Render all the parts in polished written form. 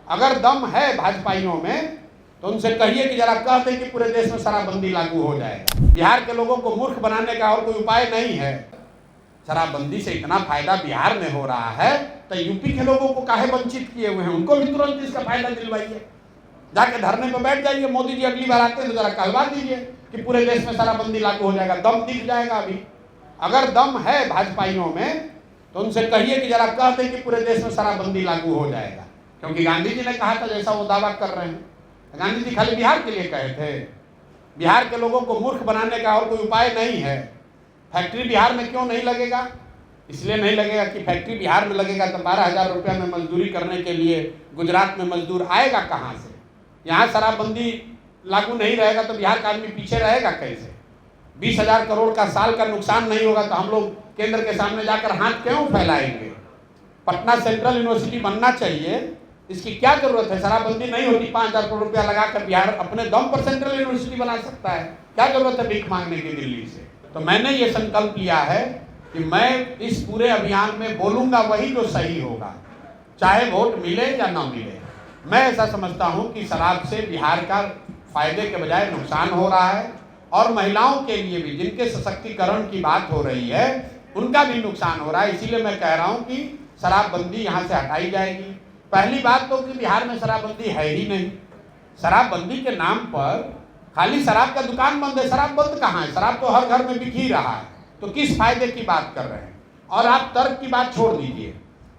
अगर दम है भाजपाइयों में तो उनसे कहिए कि जरा कह दें कि पूरे देश में शराबबंदी लागू हो जाएगा। बिहार के लोगों को मूर्ख बनाने का और कोई उपाय नहीं है। शराबबंदी से इतना फायदा बिहार में हो रहा है तो यूपी के लोगों को काहे वंचित किए हुए हैं, उनको भी तुरंत इसका फायदा दिलवाइए। जाके धरने पर बैठ जाइए, मोदी जी अगली बार आते हैं तो जरा कहलवा दीजिए कि पूरे देश में शराबबंदी लागू हो जाएगा, दम दिख जाएगा। अभी अगर दम है भाजपाइयों में तो उनसे कहिए कि जरा कह दें कि पूरे देश में शराबबंदी लागू हो जाएगा। क्योंकि गांधी जी ने कहा था जैसा वो दावा कर रहे हैं, गांधी जी खाली बिहार के लिए कहे थे। बिहार के लोगों को मूर्ख बनाने का और कोई उपाय नहीं है। फैक्ट्री बिहार में क्यों नहीं लगेगा? इसलिए नहीं लगेगा कि फैक्ट्री बिहार में लगेगा तो 12,000 रुपये में मजदूरी करने के लिए गुजरात में मजदूर आएगा कहाँ से? यहाँ शराबबंदी लागू नहीं रहेगा तो बिहार का आदमी पीछे रहेगा कैसे? 20,000 करोड़ का साल का नुकसान नहीं होगा तो हम लोग केंद्र के सामने जाकर हाथ क्यों फैलाएंगे? पटना सेंट्रल यूनिवर्सिटी बनना चाहिए, इसकी क्या जरूरत है? शराबबंदी नहीं होती, 5,000 करोड़ रुपया लगाकर बिहार अपने दम पर सेंट्रल यूनिवर्सिटी बना सकता है। क्या जरूरत है भीख मांगने की दिल्ली से? तो मैंने ये संकल्प लिया है कि मैं इस पूरे अभियान में बोलूंगा वही जो सही होगा, चाहे वोट मिले या ना मिले। मैं ऐसा समझता हूं कि शराब से बिहार का फायदे के बजाय नुकसान हो रहा है और महिलाओं के लिए भी, जिनके सशक्तिकरण की बात हो रही है, उनका भी नुकसान हो रहा है। इसीलिए मैं कह रहा हूं कि शराबबंदी यहाँ से हटाई जाएगी। पहली बात तो कि बिहार में शराबबंदी है ही नहीं। शराबबंदी के नाम पर खाली शराब का दुकान बंद है, शराब बंद कहाँ है? शराब तो हर घर में बिक ही रहा है, तो किस फायदे की बात कर रहे हैं? और आप तर्क की बात छोड़ दीजिए,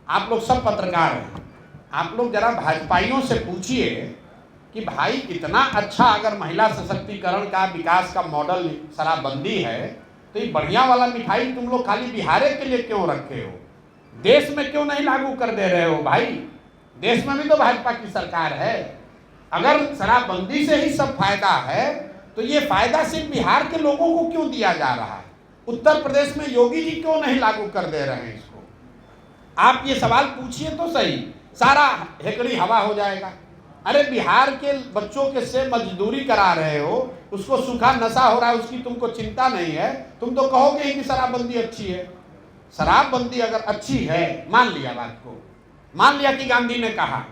आप लोग सब पत्रकार हैं, आप लोग जरा भाजपाइयों से पूछिए कि भाई इतना अच्छा अगर महिला सशक्तिकरण का विकास का मॉडल शराबबंदी है तो ये बढ़िया वाला मिठाई तुम लोग खाली बिहार के लिए क्यों रखे हो? देश में क्यों नहीं लागू कर दे रहे हो भाई? देश में भी तो भाजपा की सरकार है। अगर शराबबंदी से ही सब फायदा है तो ये फायदा सिर्फ बिहार के लोगों को क्यों दिया जा रहा है? उत्तर प्रदेश में योगी जी क्यों नहीं लागू कर दे रहे हैं इसको? आप ये सवाल पूछिए तो सही, सारा हेकड़ी हवा हो जाएगा। अरे बिहार के बच्चों के से मजदूरी करा रहे हो, उसको सूखा नशा हो रहा है, उसकी तुमको चिंता नहीं है, तुम तो कहोगे ही कि शराबबंदी अच्छी है। शराबबंदी अगर अच्छी है, मान लिया बात को, मान लिया कि गांधी ने कहा,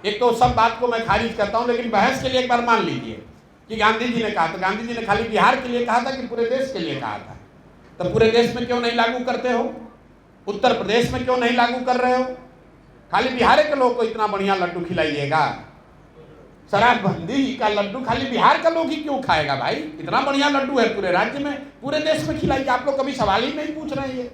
एक तो सब बात को मैं खारिज करता हूं, लेकिन बहस के लिए एक बार मान लीजिए कि गांधी जी ने कहा, तो गांधी जी ने खाली बिहार के लिए कहा था कि पूरे देश के लिए कहा था? तो पूरे देश में क्यों नहीं लागू करते हो? उत्तर प्रदेश में क्यों नहीं लागू कर रहे हो? खाली बिहार के लोग को इतना बढ़िया लड्डू खिलाइएगा। शराबबंदी का लड्डू खाली बिहार का लोग ही क्यों खाएगा भाई? इतना बढ़िया लड्डू है पूरे राज्य में, पूरे देश में खिलाइए। आप लोग कभी सवाल ही नहीं पूछ रहे हैं।